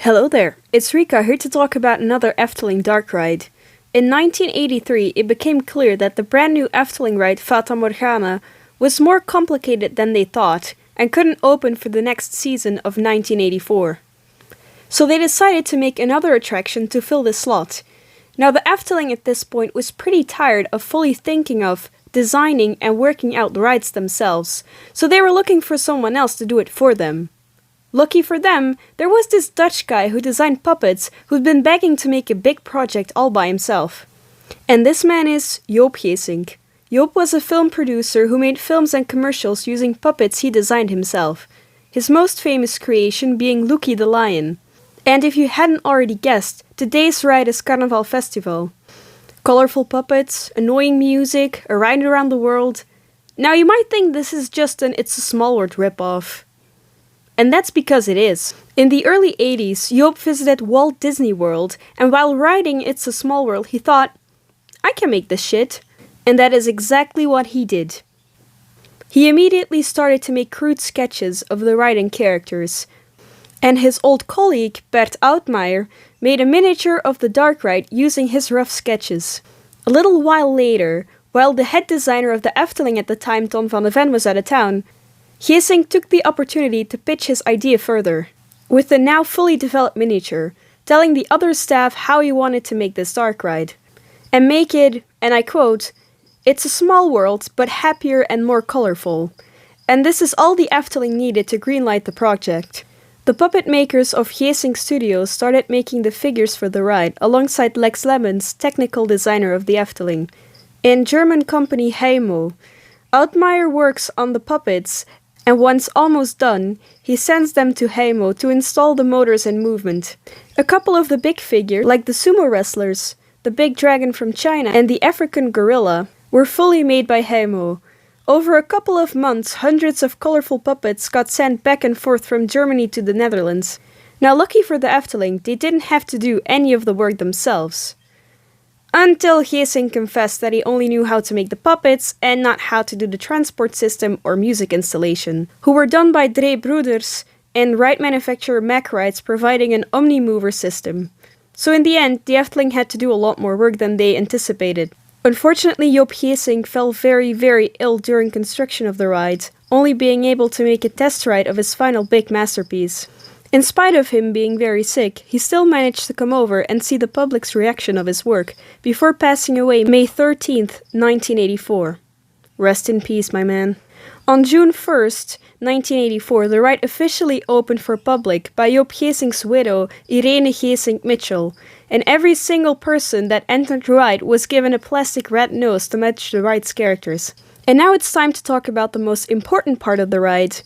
Hello there, it's Rika here to talk about another Efteling dark ride. In 1983, it became clear that the brand new Efteling ride Fata Morgana was more complicated than they thought and couldn't open for the next season of 1984. So they decided to make another attraction to fill this slot. Now the Efteling at this point was pretty tired of fully thinking of, designing and working out the rides themselves, so they were looking for someone else to do it for them. Lucky for them, there was this Dutch guy who designed puppets who'd been begging to make a big project all by himself. And this man is Joop Gesink. Joop was a film producer who made films and commercials using puppets he designed himself, his most famous creation being Loekie the Lion. And if you hadn't already guessed, today's ride is Carnaval Festival. Colorful puppets, annoying music, a ride around the world. Now you might think this is just an It's a Small World ripoff. And that's because it is. In the early 80s, Joop visited Walt Disney World, and while riding It's a Small World, he thought, I can make this shit. And that is exactly what he did. He immediately started to make crude sketches of the ride and characters. And his old colleague, Bert Oudtmeijer, made a miniature of the dark ride using his rough sketches. A little while later, while the head designer of the Efteling at the time, Ton van de Ven, was out of town, Gesink took the opportunity to pitch his idea further, with the now fully developed miniature, telling the other staff how he wanted to make this dark ride. And make it, and I quote, "It's a small world, but happier and more colorful." And this is all the Efteling needed to greenlight the project. The puppet makers of Gesink Studios started making the figures for the ride, alongside Lex Lemmens, technical designer of the Efteling. In German company Heimo, Oudtmeijer works on the puppets, and once almost done, he sends them to Heimo to install the motors and movement. A couple of the big figures, like the sumo wrestlers, the big dragon from China, and the African gorilla, were fully made by Heimo. Over a couple of months, hundreds of colorful puppets got sent back and forth from Germany to the Netherlands. Now lucky for the Efteling, they didn't have to do any of the work themselves. Until Gesink confessed that he only knew how to make the puppets and not how to do the transport system or music installation, who were done by Dree Broeders and ride manufacturer Mack Rides providing an omni-mover system. So in the end, the Efteling had to do a lot more work than they anticipated. Unfortunately, Joop Gesink fell very ill during construction of the ride, only being able to make a test ride of his final big masterpiece. In spite of him being very sick, he still managed to come over and see the public's reaction of his work, before passing away May 13th, 1984. Rest in peace, my man. On June 1st, 1984, the ride officially opened for public by Joop Gesink's widow, Irene Gesink Mitchell, and every single person that entered the ride was given a plastic red nose to match the ride's characters. And now it's time to talk about the most important part of the ride,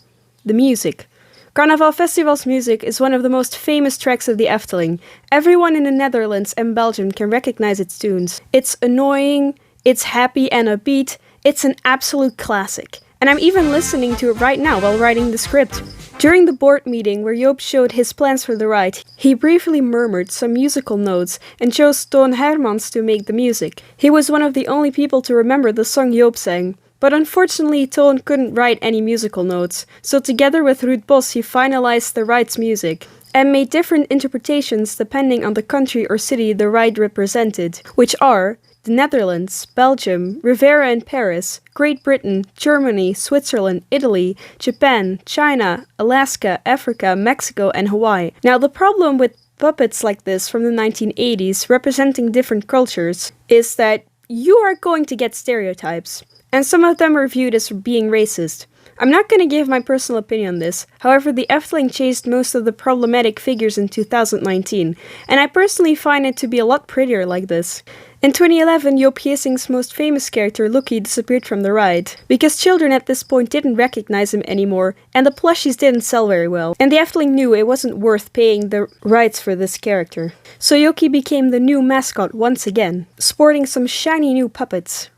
the music. Carnaval Festival's music is one of the most famous tracks of the Efteling. Everyone in the Netherlands and Belgium can recognize its tunes. It's annoying, it's happy and upbeat, it's an absolute classic. And I'm even listening to it right now while writing the script. During the board meeting where Joop showed his plans for the ride, he briefly murmured some musical notes and chose Toon Hermans to make the music. He was one of the only people to remember the song Joop sang. But unfortunately, Toon couldn't write any musical notes, so together with Ruud Bos he finalized the ride's music, and made different interpretations depending on the country or city the ride represented, which are the Netherlands, Belgium, Riviera and Paris, Great Britain, Germany, Switzerland, Italy, Japan, China, Alaska, Africa, Mexico and Hawaii. Now the problem with puppets like this from the 1980s representing different cultures is that you are going to get stereotypes. And some of them are viewed as being racist. I'm not going to give my personal opinion on this, however the Efteling changed most of the problematic figures in 2019, and I personally find it to be a lot prettier like this. In 2011, Joop Gesink's most famous character, Loekie, disappeared from the ride, because children at this point didn't recognize him anymore, and the plushies didn't sell very well, and the Efteling knew it wasn't worth paying the rights for this character. So Loekie became the new mascot once again, sporting some shiny new puppets.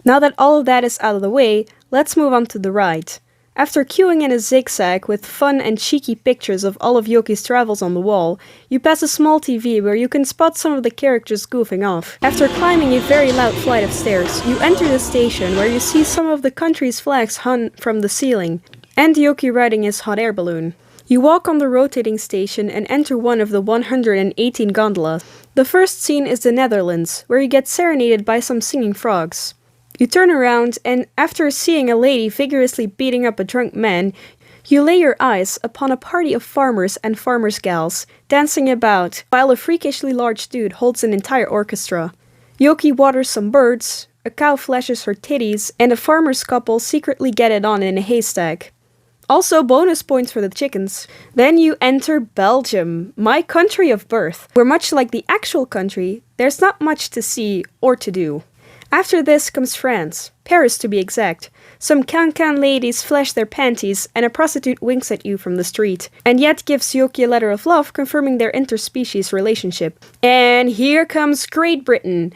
Now that all of that is out of the way, let's move on to the ride. After queuing in a zigzag with fun and cheeky pictures of all of Loekie's travels on the wall, you pass a small TV where you can spot some of the characters goofing off. After climbing a very loud flight of stairs, you enter the station where you see some of the country's flags hung from the ceiling, and Loekie riding his hot air balloon. You walk on the rotating station and enter one of the 118 gondolas. The first scene is the Netherlands, where you get serenaded by some singing frogs. You turn around and, after seeing a lady vigorously beating up a drunk man, you lay your eyes upon a party of farmers and farmers' gals dancing about, while a freakishly large dude holds an entire orchestra. Yoki waters some birds, a cow flashes her titties, and a farmer's couple secretly get it on in a haystack. Also bonus points for the chickens. Then you enter Belgium, my country of birth, where much like the actual country, there's not much to see or to do. After this comes France, Paris to be exact. Some can-can ladies flash their panties and a prostitute winks at you from the street, and yet gives Yoki a letter of love confirming their interspecies relationship. And here comes Great Britain,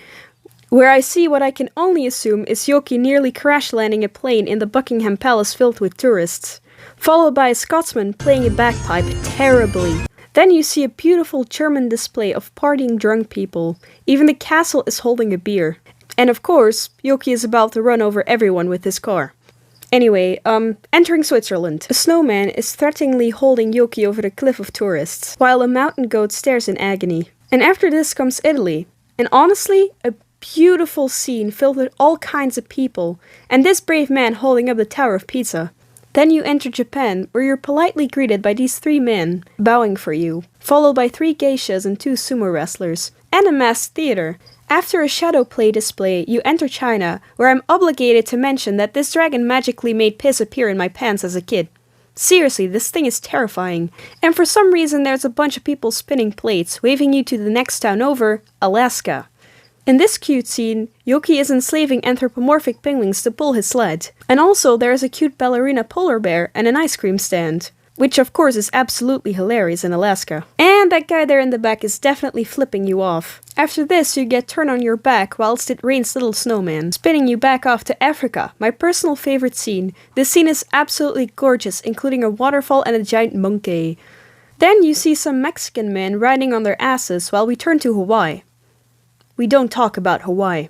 where I see what I can only assume is Yoki nearly crash landing a plane in the Buckingham Palace filled with tourists, followed by a Scotsman playing a bagpipe terribly. Then you see a beautiful German display of partying drunk people. Even the castle is holding a beer. And of course, Yoki is about to run over everyone with his car. Anyway, entering Switzerland. A snowman is threateningly holding Yoki over the cliff of tourists, while a mountain goat stares in agony. And after this comes Italy. And honestly, a beautiful scene filled with all kinds of people, and this brave man holding up the Tower of Pisa. Then you enter Japan, where you're politely greeted by these 3 men, bowing for you, followed by 3 geishas and 2 sumo wrestlers, and a masked theater. After a shadow play display, you enter China, where I'm obligated to mention that this dragon magically made piss appear in my pants as a kid. Seriously, this thing is terrifying. And for some reason there's a bunch of people spinning plates, waving you to the next town over, Alaska. In this cute scene, Yoki is enslaving anthropomorphic penguins to pull his sled. And also there is a cute ballerina polar bear and an ice cream stand. Which of course is absolutely hilarious in Alaska. And that guy there in the back is definitely flipping you off. After this you get turned on your back whilst it rains little snowmen, spinning you back off to Africa, my personal favorite scene. This scene is absolutely gorgeous, including a waterfall and a giant monkey. Then you see some Mexican men riding on their asses while we turn to Hawaii. We don't talk about Hawaii.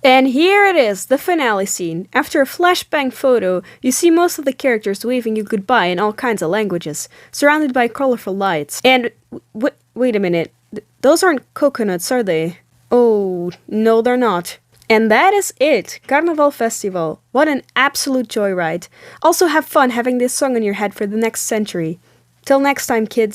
And here it is, the finale scene. After a flashbang photo, you see most of the characters waving you goodbye in all kinds of languages, surrounded by colorful lights. And wait a minute, those aren't coconuts, are they? Oh, no they're not. And that is it, Carnaval Festival. What an absolute joyride. Also have fun having this song in your head for the next century. Till next time, kids.